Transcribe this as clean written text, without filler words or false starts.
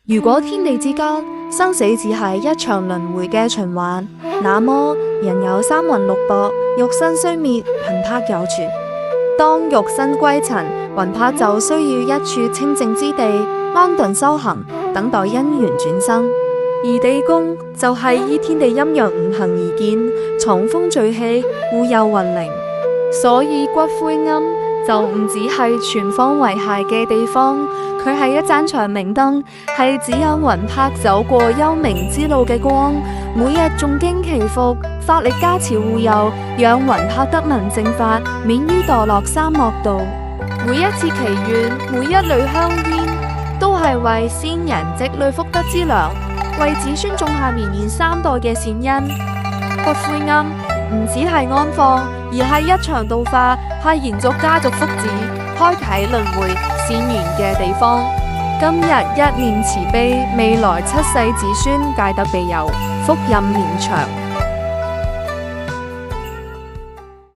如果天地之間生死只係一場輪迴嘅循環，那麼人有三魂六魄，肉身雖滅，魂魄猶存。當肉身歸塵，魂魄就需要一處清靜之地安頓修行，等待因緣轉生。而地宮就係依天地陰陽五行而建，藏風聚氣，護佑魂靈。所以骨灰庵就唔只係存放遺骸嘅地方，佢係一盞長明燈，係指引魂魄走過幽冥之路嘅光。每日誦經祈福，法力加持護佑，讓魂魄得聞正法，免於墮落三惡道。每一次祈願，每一縷香煙，都係為先人積累福德之糧，為子孫種下綿延三代嘅善因。骨灰庵唔只係安放，而係一場度化，係延續家族福祉、開啟輪迴善緣嘅地方。今日一念慈悲，未來七世子孫皆得庇佑，福蔭綿長。